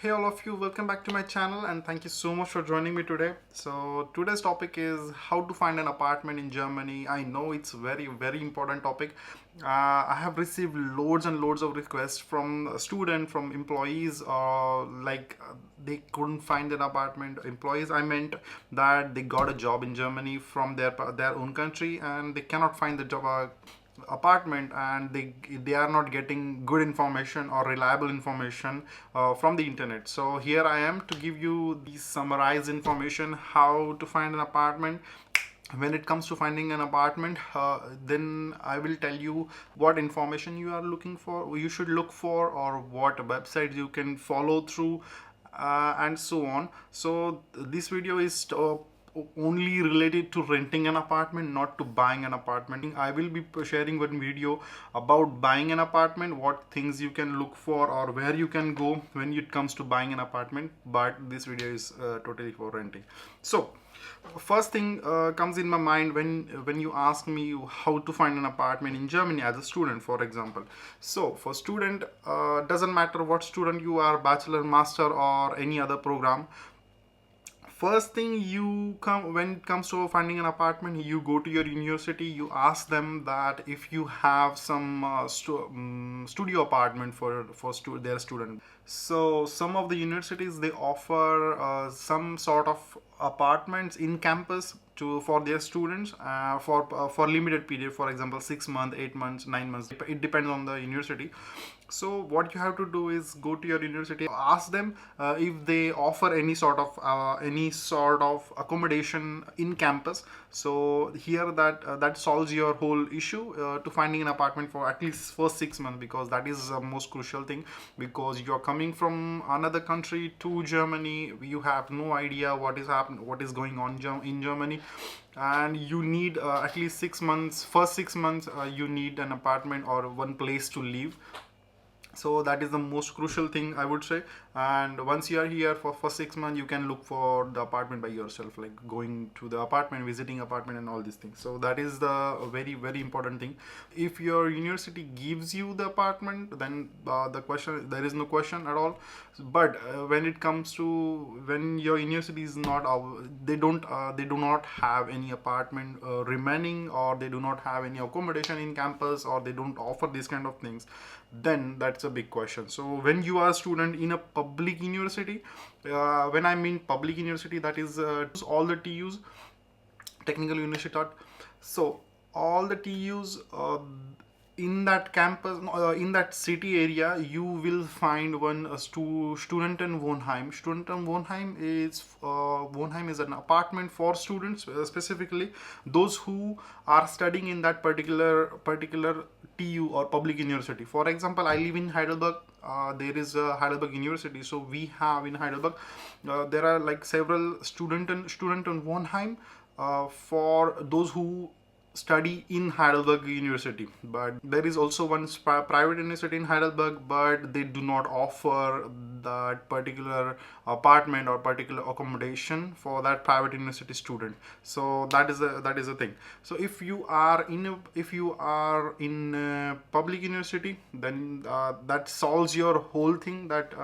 Hey all of you, welcome back to my channel and thank you so much for joining me today. So today's topic is how to find an apartment in Germany. I know it's very important topic. I have received loads and loads of requests from students, from employees, they couldn't find an apartment. Employees, I meant that they got a job in Germany from their own country and they cannot find the job apartment, and they are not getting good information or reliable information from the internet. So here I am to give you the summarized information how to find an apartment. When it comes to finding an apartment, then I will tell you what information you are looking for, you should look for, or what websites you can follow through, and so on. So this video is only related to renting an apartment, not to buying an apartment. I will be sharing one video about buying an apartment, what things you can look for or where you can go when it comes to buying an apartment, but this video is totally for renting. So first thing comes in my mind when you ask me how to find an apartment in Germany as a student, for example. So for student, doesn't matter what student you are, bachelor, master, or any other program. First thing, you come when it comes to finding an apartment, you go to your university, you ask them that if you have some studio apartment for their student. So some of the universities, they offer some sort of apartments in campus to for their students for limited period, for example 6 months, 8 months, 9 months. It depends on the university. So what you have to do is go to your university, ask them if they offer any sort of accommodation in campus. So here that solves your whole issue to finding an apartment for at least first 6 months, because that is the most crucial thing. Because you're coming from another country to Germany, you have no idea what is going on in Germany, and you need at least 6 months. First 6 months, you need an apartment or one place to live. So that is the most crucial thing, I would say. And once you are here for 6 months, you can look for the apartment by yourself, like going to the apartment, visiting apartment, and all these things. So that is the very important thing. If your university gives you the apartment, then there is no question at all. But when it comes to when your university is not they do not have any apartment remaining, or they do not have any accommodation in campus, or they don't offer these kind of things, then that's a big question. So when you are a student in a public university, when I mean public university, that is all the TUs, technical university. So all the TUs in that campus, in that city area, you will find one studentenwohnheim. Wohnheim is an apartment for students, specifically those who are studying in that particular TU or public university. For example, I live in Heidelberg. There is a Heidelberg University, so we have in Heidelberg there are like several studentenwohnheim for those who study in Heidelberg University. But there is also one private university in Heidelberg, but they do not offer that particular apartment or particular accommodation for that private university student. So that is a thing. So if you are in a public university, then that solves your whole thing, that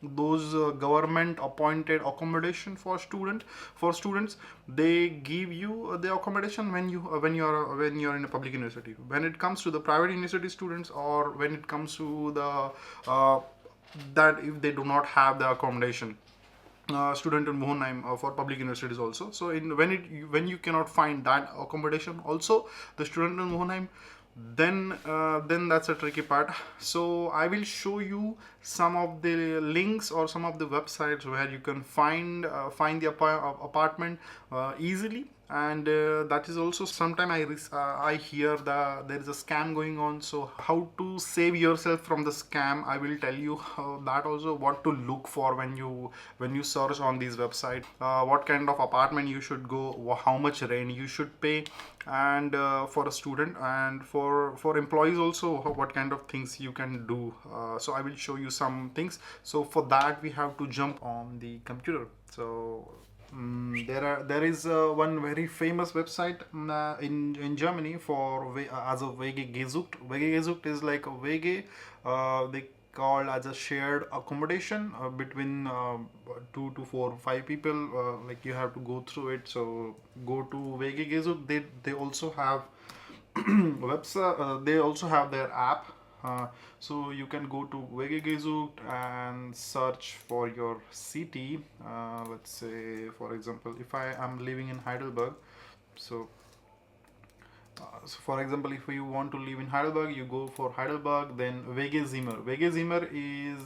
those government appointed accommodation for students, they give you the accommodation when you're in a public university. When it comes to the private university students, or when it comes to the that if they do not have the accommodation, studentenwohnheim for public universities also. So when you cannot find that accommodation also, the studentenwohnheim, then that's a tricky part. So I will show you some of the links or some of the websites where you can find the apartment easily. And that is also sometime I hear there is a scam going on. So how to save yourself from the scam, I will tell you that also, what to look for when you search on these websites, what kind of apartment you should go, how much rent you should pay, and for a student, and for employees also, what kind of things you can do. So I will show you some things. So for that, we have to jump on the computer. So there is one very famous website in Germany for as a WG gesucht. WG gesucht is like a WG. called as a shared accommodation between 2 to 4 5 people. Like you have to go through it. So go to Vegegezu. They also have website. They also have their app. So you can go to Vegegezu and search for your city. Let's say, for example, if I am living in Heidelberg, so so for example, if you want to live in Heidelberg, you go for Heidelberg, then Wegezimmer. Wegezimmer is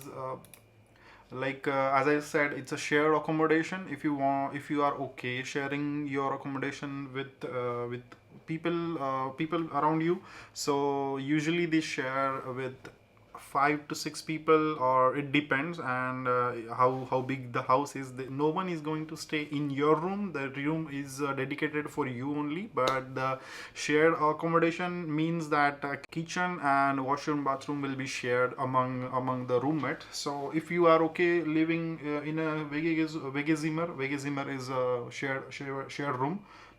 as I said, it's a shared accommodation. If you are okay sharing your accommodation with people around you, so usually they share with 5 to 6 people, or it depends, and how big the house is. No one is going to stay in your room. The room is dedicated for you only. But the shared accommodation means that kitchen and washroom bathroom will be shared among the roommate. So if you are okay living in a Wegezimmer is a shared room,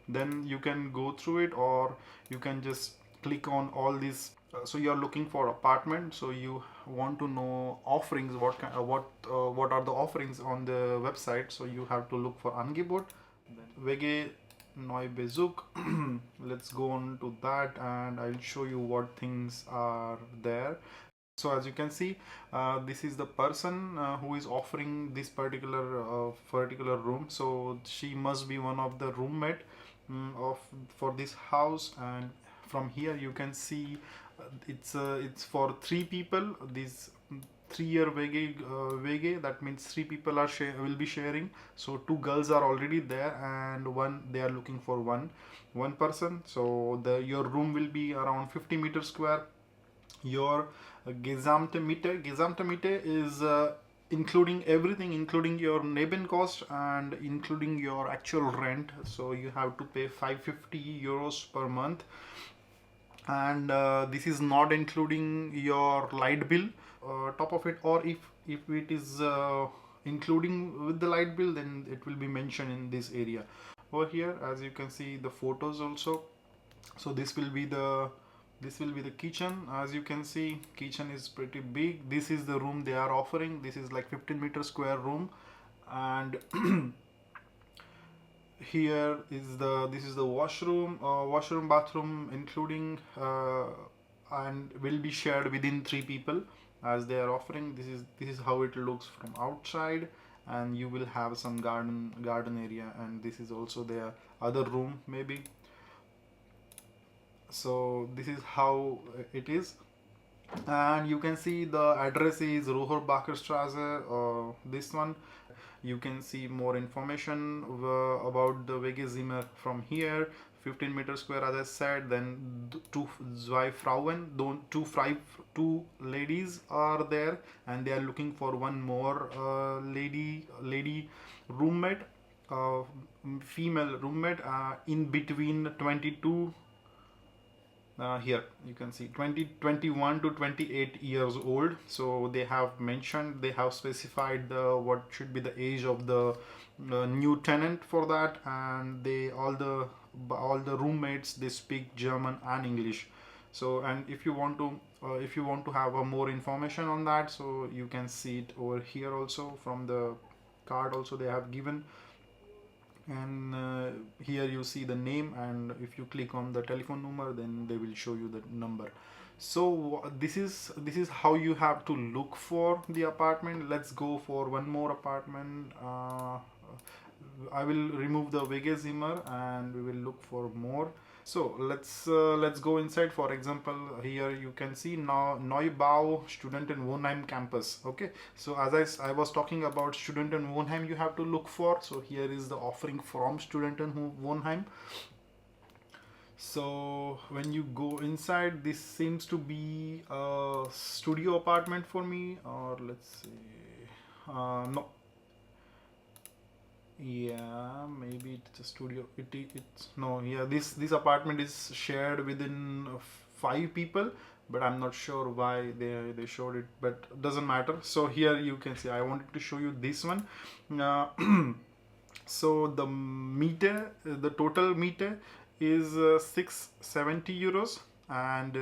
then you can go through it, or you can just click on all these. So you are looking for apartment, so you want to know offerings, what are the offerings on the website. So you have to look for Angebot, Wege Neubezug. Let's go on to that, and I'll show you what things are there. So as you can see, this is the person who is offering this particular room. So she must be one of the roommate of for this house. And from here you can see it's for 3 people. This 3-year Wege, that means 3 people will be sharing. So 2 girls are already there, and one they are looking for one person. So your room will be around 50 meters square. Your Gesamte Miete is including everything, including your Nebenkost and including your actual rent. So you have to pay 550 euros per month, and this is not including your light bill top of it. Or if it is including with the light bill, then it will be mentioned in this area. Over here, as you can see the photos also. So this will be the kitchen. As you can see, kitchen is pretty big. This is the room they are offering. This is like 15-meter square room, and here is this is the washroom, bathroom including, and will be shared within 3 people, as they are offering. This is how it looks from outside, and you will have some garden area, and this is also their other room maybe. So this is how it is, and you can see the address is Rohrbacher Straße, this one. You can see more information about the Wegezimmer from here. 15-meter square, as I said. Then zwei Frauen, two ladies are there, and they are looking for one more lady roommate, uh, female roommate, in between 22, here you can see 21 to 28 years old. So they have mentioned, they have specified what should be the age of the new tenant for that. And all the roommates, they speak German and English. So, and if you want to have more information on that, so you can see it over here also. From the card also they have given, and here you see the name, and if you click on the telephone number, then they will show you the number. So this is how you have to look for the apartment. Let's go for one more apartment. I will remove the Wegezimmer, and we will look for more. So let's go inside. For example, here you can see now Neubau Studentenwohnheim campus. Okay, so as I was talking about Studentenwohnheim, you have to look for. So here is the offering from Studentenwohnheim. So when you go inside, this seems to be a studio apartment for me, or let's see, no, yeah, maybe it's a studio. It's no, yeah. This apartment is shared within 5 people, but I'm not sure why they showed it. But doesn't matter. So here you can see. I wanted to show you this one. Uh, so the total meter is 670 euros, and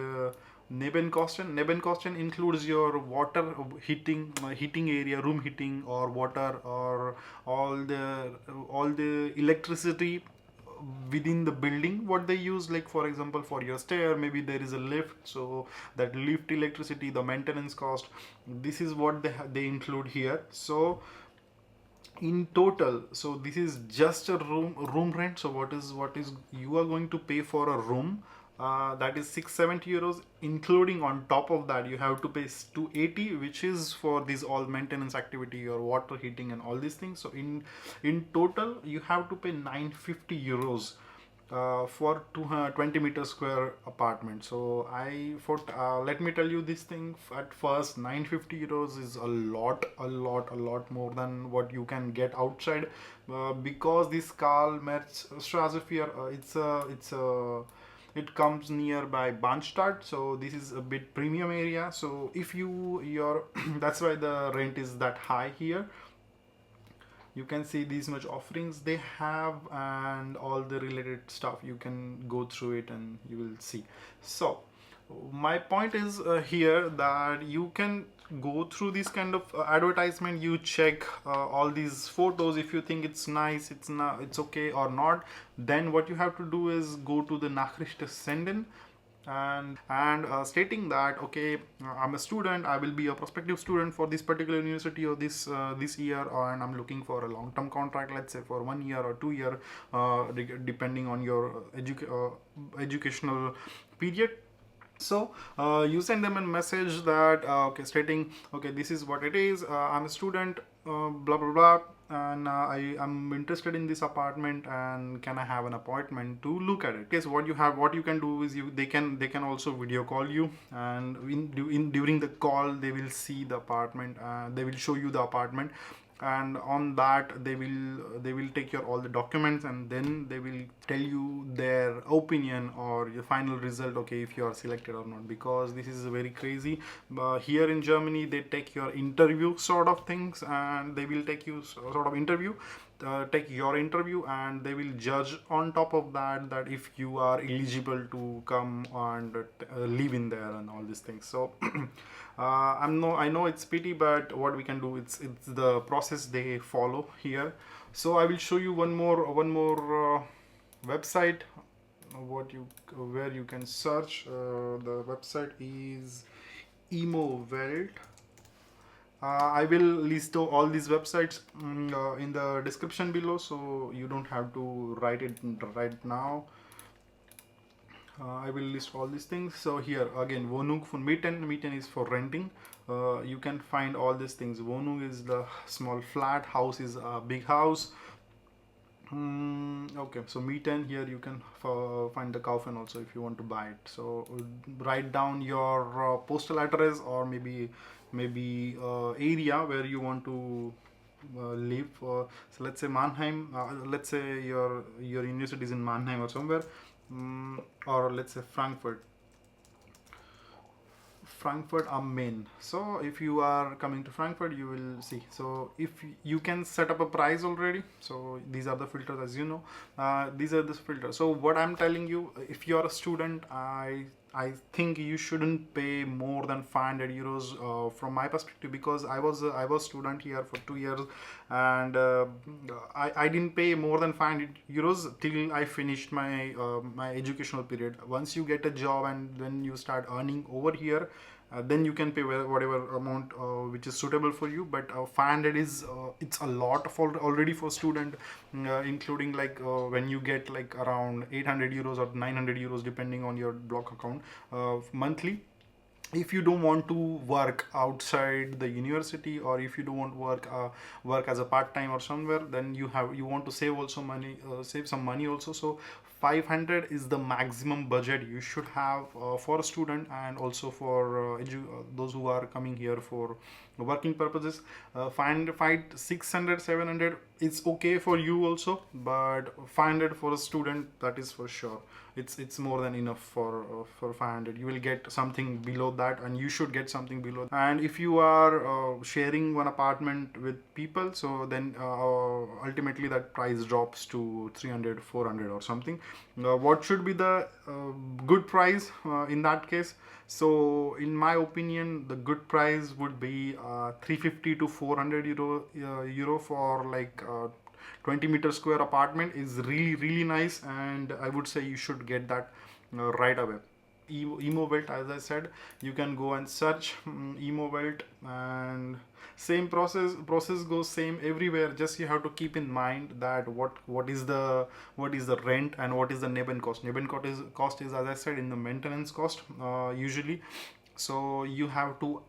Nebenkosten includes your water heating area, room heating or water, or all the all the electricity within the building what they use, like for example for your stair maybe there is a lift, so that lift electricity, the maintenance cost, this is what they include here. So in total, so this is just a room rent. So what is you are going to pay for a room, that is 670 euros, including on top of that you have to pay 280, which is for these all maintenance activity, your water heating and all these things. So in total you have to pay 950 euros for 20 meter square apartment. So let me tell you this thing at first, 950 euros is a lot more than what you can get outside, because this Karl Metz Strassefier, it comes nearby Bahnstadt, so this is a bit premium area. So if your that's why the rent is that high here. You can see these much offerings they have and all the related stuff, you can go through it and you will see. So my point is here that you can go through this kind of advertisement, you check all these photos, if you think it's nice, it's okay or not, then what you have to do is go to the Nachricht senden and stating that okay, I'm a student, I will be a prospective student for this particular university or this year, and I'm looking for a long term contract, let's say for 1 year or 2 year, depending on your educational period. So you send them a message that okay, stating okay, this is what it is, I'm a student, blah blah blah, and I'm interested in this apartment, and can I have an appointment to look at it? Yes, what you can do is they can also video call you, and during the call they will see the apartment, they will show you the apartment, and on that they will take your all the documents, and then they will tell you their opinion or your final result, okay, if you are selected or not. Because this is very crazy, here in Germany they take your interview sort of things, and they will take you sort of interview, take your interview, and they will judge on top of that if you are eligible to come and live in there and all these things. So I know it's pity, but what we can do, it's the process they follow here. So I will show you one more website, what you where you can search. The website is Emo Welt. I will list all these websites in the description below, so you don't have to write it right now. I will list all these things. So here again, Wohnung von Mieten. Mieten is for renting. You can find all these things. Wohnung is the small flat. House is a big house. Okay, so Mieten, here you can find the Kaufen also if you want to buy it. So write down your postal address, or maybe area where you want to live. So let's say Mannheim. Let's say your university is in Mannheim or somewhere, or let's say Frankfurt am Main. So if you are coming to Frankfurt, you will see. So if you can set up a price already. So these are the filters, as you know. These are the filters. So what I'm telling you, if you are a student, I think you shouldn't pay more than 500 euros from my perspective, because I was student here for 2 years, and I didn't pay more than 500 euros till I finished my educational period. Once you get a job and then you start earning over here, then you can pay whatever amount which is suitable for you. But 500 is it's a lot for already for student, including like when you get like around 800 euros or 900 euros depending on your block account monthly. If you don't want to work outside the university, or if you don't want to work as a part-time or somewhere, then you want to save also money, save some money also. So 500 is the maximum budget you should have for a student, and also for those who are coming here for working purposes. 500, 600, 700 it's okay for you also, but 500 for a student, that is for sure. It's more than enough for 500. You will get something below that, and you should get something below. And if you are sharing one apartment with people, so then ultimately that price drops to 300, 400 or something. What should be the good price in that case? So in my opinion, the good price would be 350 to 400 euro for like 20-meter square apartment is really really nice, and I would say you should get that right away. Emovelt, as I said, you can go and search Emovelt, and same process goes same everywhere. Just you have to keep in mind that what is the rent and what is the Neben cost. Neben cost is, as I said, in the maintenance cost usually. So you have to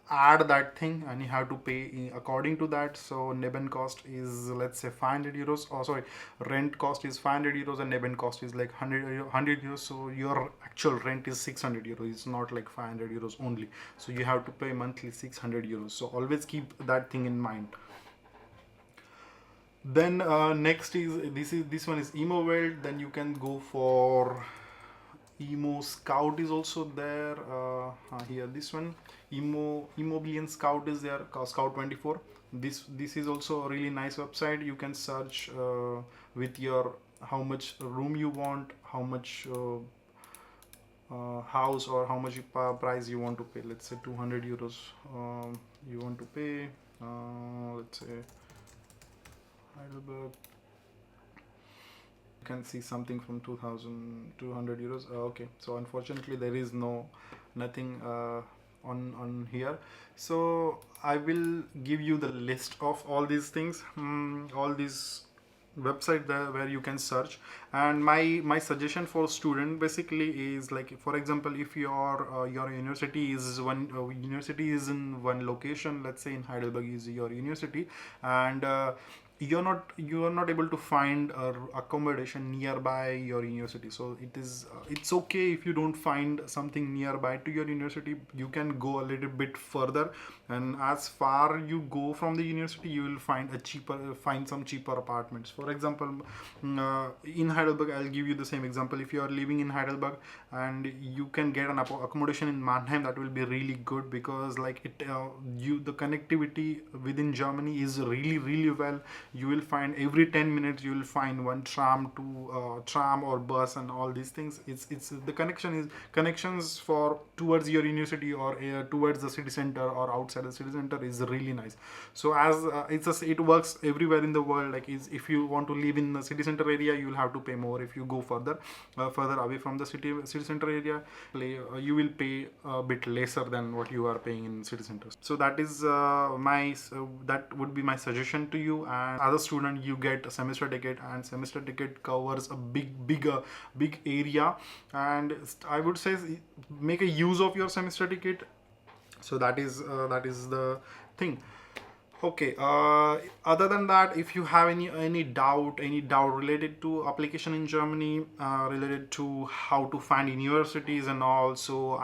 add that thing, and you have to pay according to that. So Neben cost is, let's say, 500 euros, or sorry, rent cost is 500 euros and Neben cost is like 100 euros. So your actual rent is 600 euros. It's not like 500 euros only. So you have to pay monthly 600 euros. So always keep that thing in mind. Then next is this one is Emo World. Then you can go for Emo Scout is also there. Here this one, Immobilien Scout is there. Scout 24. This is also a really nice website. You can search with your how much room you want, how much house, or how much price you want to pay. Let's say 200 euros you want to pay. Let's say Heidelberg. You can see something from 2200 euros. Okay, so unfortunately there is nothing on here. So I will give you the list of all these things, all these website there where you can search. And my suggestion for student basically is, like, for example, if your university is in one location, let's say in Heidelberg is your university, and you are not able to find accommodation nearby your university. So it's okay if you don't find something nearby to your university. You can go a little bit further, and as far you go from the university, you will find some cheaper apartments. For example, in Heidelberg, I'll give you the same example. If you are living in Heidelberg and you can get an accommodation in Mannheim, that will be really good, because like the connectivity within Germany is really really well. You will find every 10 minutes you will find one tram or bus and all these things. It's the connections for towards your university or towards the city center or outside the city center is really nice. So as it works everywhere in the world. Like, if you want to live in the city center area, you will have to pay more. If you go further away from the city center area, you will pay a bit lesser than what you are paying in city centers. So that would be my suggestion to you. And as a student, you get a semester ticket, and semester ticket covers a big area. And I would say make a use of your semester ticket. So that is the thing. Okay. Other than that, if you have any doubt related to application in Germany, related to how to find universities and all, so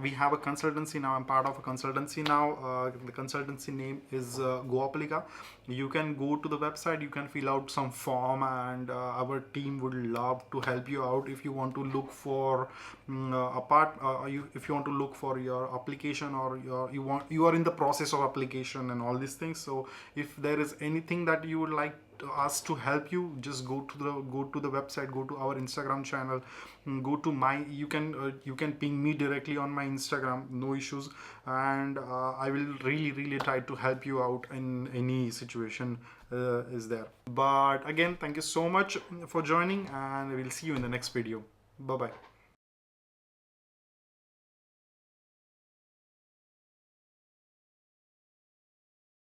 we have a consultancy now. I'm part of a consultancy now. The consultancy name is GoApplica. You can go to the website. You can fill out some form, and our team would love to help you out if you want to look for if you want to look for your application, or you are in the process of application and all these things. So if there is anything that you would like us to help you, just go to the website, go to our Instagram channel, go to you can ping me directly on my Instagram, no issues. And I will really really try to help you out in any situation is there. But again, thank you so much for joining, and we'll see you in the next video. Bye bye.